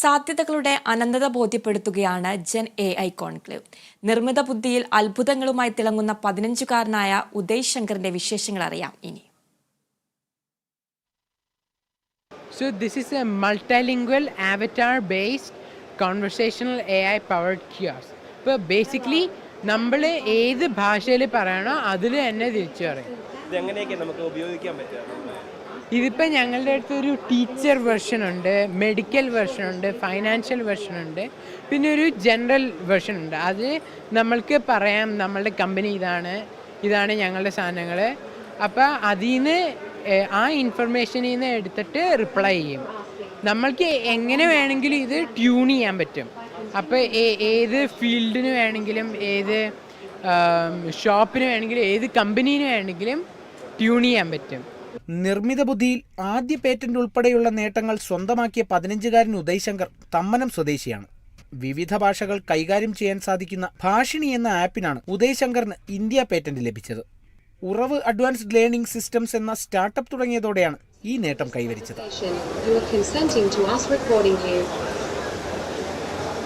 സാധ്യതകളുടെ അനന്തത ബോധ്യപ്പെടുത്തുകയാണ് Jan AI conclave. നിർമ്മിത ബുദ്ധിയിൽ അത്ഭുതങ്ങളുമായി തിളങ്ങുന്ന 15-കാരനായ ഉദയ് ശങ്കറിന്റെ വിശേഷങ്ങൾ അറിയാം ഇനി. So this is a multilingual avatar-based conversational AI-powered kiosk. So basically, നമ്മൾ ഏത് ഭാഷയിൽ പറയണോ അതിൽ തന്നെ തിരിച്ചു പറയും. ഇതിപ്പോൾ ഞങ്ങളുടെ അടുത്തൊരു ടീച്ചർ വെർഷൻ ഉണ്ട്, മെഡിക്കൽ വെർഷൻ ഉണ്ട്, ഫൈനാൻഷ്യൽ വെർഷൻ ഉണ്ട്, പിന്നെ ഒരു ജനറൽ വെർഷൻ ഉണ്ട്. അത് നമ്മൾക്ക് പറയാം നമ്മളുടെ കമ്പനി ഇതാണ് ഞങ്ങളുടെ സാധനങ്ങൾ. അപ്പോൾ അതിൽ നിന്ന് ആ ഇൻഫർമേഷനിൽ നിന്ന് എടുത്തിട്ട് റിപ്ലൈ ചെയ്യും. നമ്മൾക്ക് എങ്ങനെ വേണമെങ്കിലും ഇത് ട്യൂൺ ചെയ്യാൻ പറ്റും. അപ്പോൾ ഏത് ഫീൽഡിന് വേണമെങ്കിലും, ഏത് ഷോപ്പിന് വേണമെങ്കിലും, ഏത് കമ്പനീന് വേണമെങ്കിലും ട്യൂൺ ചെയ്യാൻ പറ്റും. നിർമ്മിത ബുദ്ധിയിൽ ആദ്യ പേറ്റന്റ് ഉൾപ്പെടെയുള്ള നേട്ടങ്ങൾ സ്വന്തമാക്കിയ 15-കാരൻ ഉദയ് ശങ്കർ തമ്മനം സ്വദേശിയാണ്. വിവിധ ഭാഷകൾ കൈകാര്യം ചെയ്യാൻ സാധിക്കുന്ന ഭാഷിണി എന്ന ആപ്പിനാണ് ഉദയ് ശങ്കറിന് ഇന്ത്യ പേറ്റന്റ് ലഭിച്ചത്. ഉറവ് അഡ്വാൻസ്ഡ് ലേണിംഗ് സിസ്റ്റംസ് എന്ന സ്റ്റാർട്ടപ്പ് തുടങ്ങിയതോടെയാണ് ഈ നേട്ടം കൈവരിച്ചത്.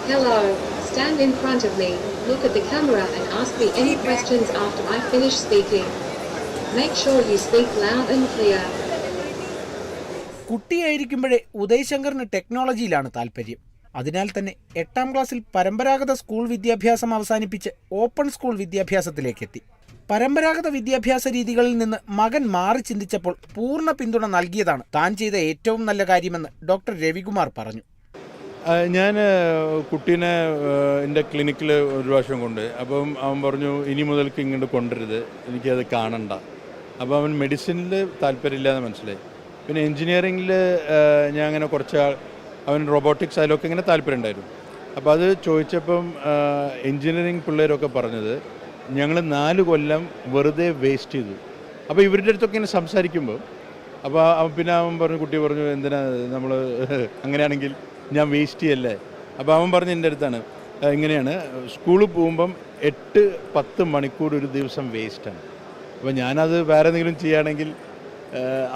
Hello, stand in front of me, look at the camera and ask me any questions after I finish speaking. Make sure you speak loud and clear. കുട്ടിയായിരിക്കുമ്പോഴേ Uday ശങ്കറിന് ടെക്നോളജിയിലാണ് താല്പര്യം. അതിനാൽ തന്നെ 8ാം ക്ലാസ്സിൽ പരമ്പരാഗത സ്കൂൾ വിദ്യാഭ്യാസം അവസാനിപ്പിച്ച് ഓപ്പൺ സ്കൂൾ വിദ്യാഭ്യാസത്തിലേക്കെത്തി. പരമ്പരാഗത വിദ്യാഭ്യാസ രീതികളിൽ നിന്ന് മകൻ മാറി ചിന്തിച്ചപ്പോൾ പൂർണ്ണ പിന്തുണ നൽകിയതാണ് താൻ ചെയ്ത ഏറ്റവും നല്ല കാര്യമെന്ന് ഡോക്ടർ രവികുമാർ പറഞ്ഞു. ഞാൻ കുട്ടീനെ എൻ്റെ ക്ലിനിക്കിൽ ഒരു പ്രാവശ്യം കൊണ്ട്, അപ്പം അവൻ പറഞ്ഞു ഇനി മുതൽക്ക് ഇങ്ങോട്ട് കൊണ്ടുവരുത്, എനിക്കത് കാണണ്ട. അപ്പോൾ അവൻ മെഡിസിനിൽ താല്പര്യമില്ലാന്ന് മനസ്സിലായി. പിന്നെ എൻജിനീയറിങ്ങിൽ ഞാൻ അങ്ങനെ അവൻ റോബോട്ടിക്സ് അതിലൊക്കെ ഇങ്ങനെ താല്പര്യം ഉണ്ടായിരുന്നു. അപ്പോൾ അത് ചോദിച്ചപ്പം എൻജിനീയറിങ് പിള്ളേരൊക്കെ പറഞ്ഞത് ഞങ്ങൾ 4 കൊല്ലം വെറുതെ വേസ്റ്റ് ചെയ്തു. അപ്പോൾ ഇവരുടെ അടുത്തൊക്കെ ഇങ്ങനെ സംസാരിക്കുമ്പോൾ പിന്നെ കുട്ടി പറഞ്ഞു എന്തിനാ നമ്മൾ അങ്ങനെയാണെങ്കിൽ ഞാൻ വേസ്റ്റ് ചെയ്യല്ലേ. അപ്പോൾ അവൻ പറഞ്ഞ എൻ്റെ അടുത്താണ് ഇങ്ങനെയാണ്, സ്കൂളിൽ പോകുമ്പം 8-10 മണിക്കൂർ ഒരു ദിവസം വേസ്റ്റാണ്. അപ്പോൾ ഞാനത് വേറെ എന്തെങ്കിലും ചെയ്യുകയാണെങ്കിൽ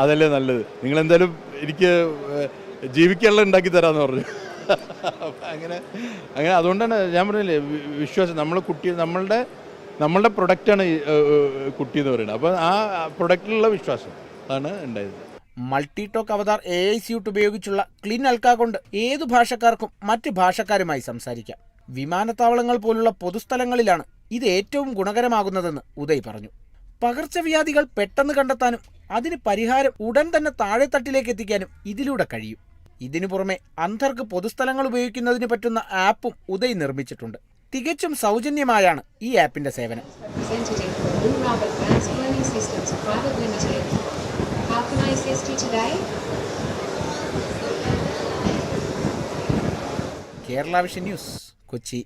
അതല്ലേ നല്ലത്, നിങ്ങളെന്തായാലും എനിക്ക് ജീവിക്കാനുള്ള ഉണ്ടാക്കി തരാമെന്ന് പറഞ്ഞു. അങ്ങനെ അതുകൊണ്ടാണ് ഞാൻ പറഞ്ഞില്ലേ, വിശ്വാസം നമ്മളുടെ പ്രൊഡക്റ്റാണ് കുട്ടി എന്ന് പറയുന്നത്. അപ്പോൾ ആ പ്രൊഡക്റ്റിലുള്ള വിശ്വാസം അതാണ് ഉണ്ടായത്. മൾട്ടിടോക്ക് അവതാർ AI സ്യൂട്ട് ഉപയോഗിച്ചുള്ള ക്ലീൻ അൽക്ക കൊണ്ട് ഏതു ഭാഷക്കാർക്കും മറ്റ് ഭാഷക്കാരുമായി സംസാരിക്കാം. വിമാനത്താവളങ്ങൾ പോലുള്ള പൊതുസ്ഥലങ്ങളിലാണ് ഇത് ഏറ്റവും ഗുണകരമാകുന്നതെന്ന് ഉദയ് പറഞ്ഞു. പകർച്ചവ്യാധികൾ പെട്ടെന്ന് കണ്ടെത്താനും അതിന് പരിഹാരം ഉടൻ തന്നെ താഴെത്തട്ടിലേക്ക് എത്തിക്കാനും ഇതിലൂടെ കഴിയും. ഇതിനു പുറമെ അന്ധർക്ക് പൊതുസ്ഥലങ്ങൾ ഉപയോഗിക്കുന്നതിന് പറ്റുന്ന ആപ്പും ഉദയ് നിർമ്മിച്ചിട്ടുണ്ട്. തികച്ചും സൗജന്യമായാണ് ഈ ആപ്പിന്റെ സേവനം. How can I assist you today? Kerala vision news, Kochi.